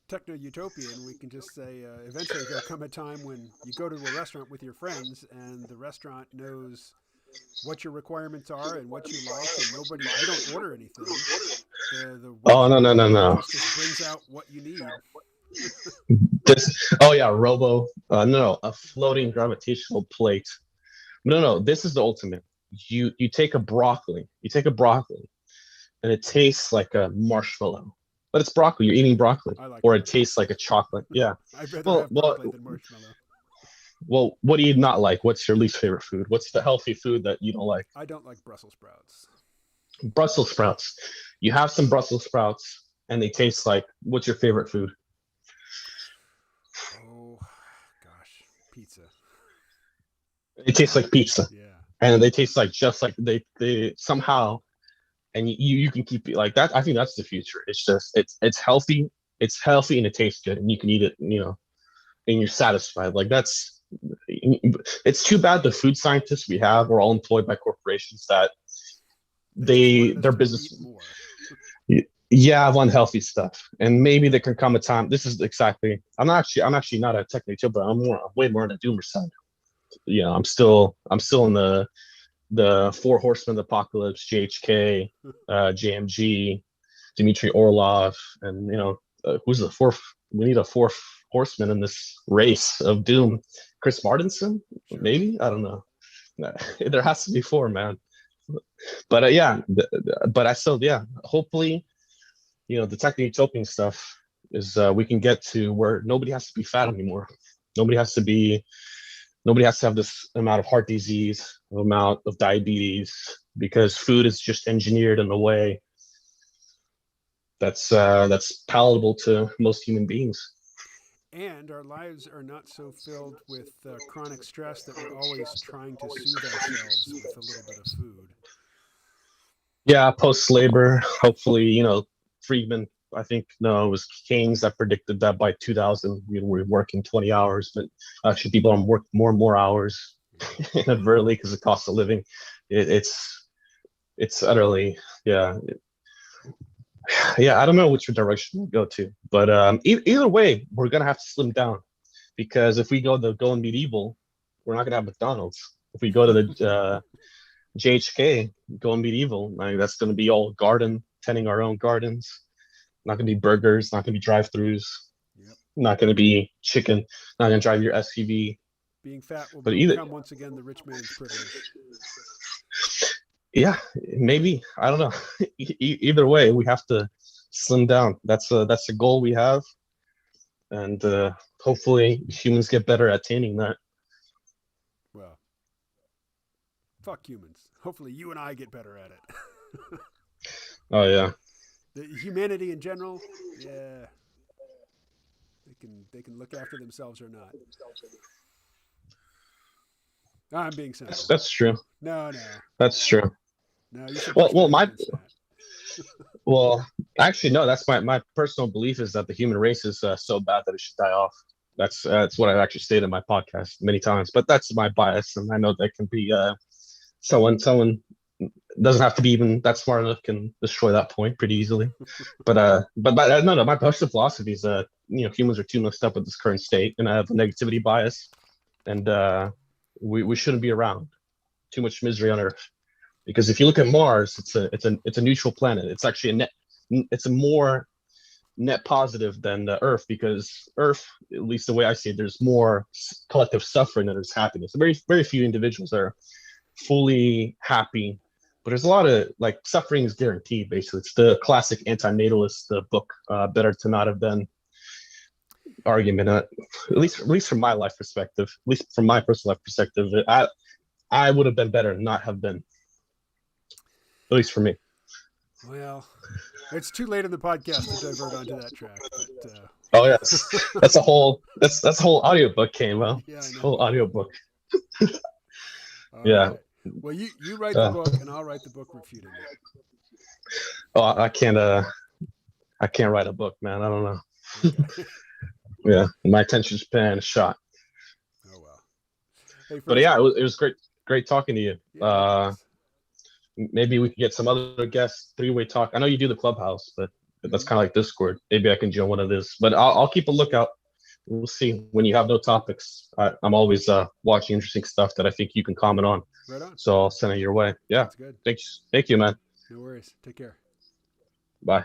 techno utopian, we can just say eventually there'll come a time when you go to a restaurant with your friends and the restaurant knows what your requirements are and what you like, and you don't order anything. The Oh, no, waitress no, or no, the no. hostess brings out what you need. Oh yeah, robo. No, a floating gravitational plate. No, no, this is the ultimate. You take a broccoli, and it tastes like a marshmallow, but it's broccoli. You're eating broccoli, I like or it broccoli. tastes like a chocolate. Yeah. I'd rather Well, have well, broccoli than marshmallow. well. What do you not like? What's your least favorite food? What's the healthy food that you don't like? I don't like Brussels sprouts. Brussels sprouts. You have some Brussels sprouts, and they taste like. What's your favorite food? Oh, gosh, pizza. It tastes like pizza, Yeah. and they taste like just like they somehow, and you can keep it like that. I think that's the future. It's just it's healthy and it tastes good, and you can eat it, and you're satisfied. Like that's it's too bad the food scientists we have are all employed by corporations that They just wanted us their to business, eat more. yeah, have unhealthy stuff, and maybe there can come a time. This is exactly. I'm actually not a technical, but I'm way more on the doomer side. I'm still in the Four Horsemen of the Apocalypse, JHK, JMG, Dmitry Orlov, and who's the fourth? We need a fourth horseman in this race of doom. Chris Martinson, Sure. maybe, I don't know. There has to be four, man. But yeah, but I still, yeah. Hopefully, the techno-utopian stuff is we can get to where nobody has to be fat anymore. Nobody has to be. Nobody has to have this amount of heart disease, amount of diabetes, because food is just engineered in a way that's palatable to most human beings. And our lives are not so filled with chronic stress that we're always trying to soothe ourselves with a little bit of food. Yeah, post labor, hopefully, Friedman. I think no, it was Keynes that predicted that by 2000 we were working 20 hours, but actually people are work more and more hours Yeah. inadvertently because of the cost of living. It's utterly, yeah, yeah. I don't know which direction we'll go to, but either way, we're gonna have to slim down because if we go medieval, we're not gonna have McDonald's. If we go to the JHK, go medieval, like that's gonna be all garden, tending our own gardens. Not gonna be burgers, not gonna be drive-throughs, Yep. not gonna be chicken, not gonna drive your SUV. Being fat will But either, become once again the rich man's privilege. yeah, maybe I don't know. Either way, we have to slim down. That's a goal we have, and hopefully humans get better at attaining that. Well, fuck humans. Hopefully, you and I get better at it. Oh yeah, The humanity in general, yeah, they can look after themselves or not. I'm being that's cynical. that's true. No, no, That's true. no. You should Well, push well, back my against that. well, actually, no. That's my personal belief is that the human race is so bad that it should die off. That's what I've actually stated in my podcast many times. But that's my bias, and I know that can be. someone doesn't have to be even that smart enough can destroy that point pretty easily. But no, my personal philosophy is humans are too messed up with this current state, and I have a negativity bias, and we shouldn't be around. Too much misery on Earth. Because if you look at Mars, it's a neutral planet. It's actually it's a more net positive than the Earth, because Earth, at least the way I see it, there's more collective suffering than there's happiness. Very few individuals are fully happy, but there's a lot of like suffering is guaranteed. Basically, it's the classic anti-natalist book, "Better to Not Have Been" argument. At least from my life perspective, at least from my personal life perspective, I would have been better not have been. At least for me. Well, it's too late in the podcast to divert onto that track, but Oh yes, that's a whole audiobook came out. yeah, I It's a know. whole audiobook. All Yeah. right. Well, you write the Uh, book, and I'll write the book refuting it. oh, I can't write a book, man. I don't know. Okay. Yeah, my attention span is shot. Oh well. Hey, But Fraser. yeah, it was great talking to you. Yeah, likewise. Maybe we could get some other guests, three-way talk. I know you do the clubhouse, but that's Mm-hmm. kind of like Discord. Maybe I can join one of this. But I'll keep a lookout. We'll see. When you have no topics, I'm always watching interesting stuff that I think you can comment on. Right on. So I'll send it your way. Yeah. Sounds good. Thanks. Thank you, man. No worries. Take care. Bye.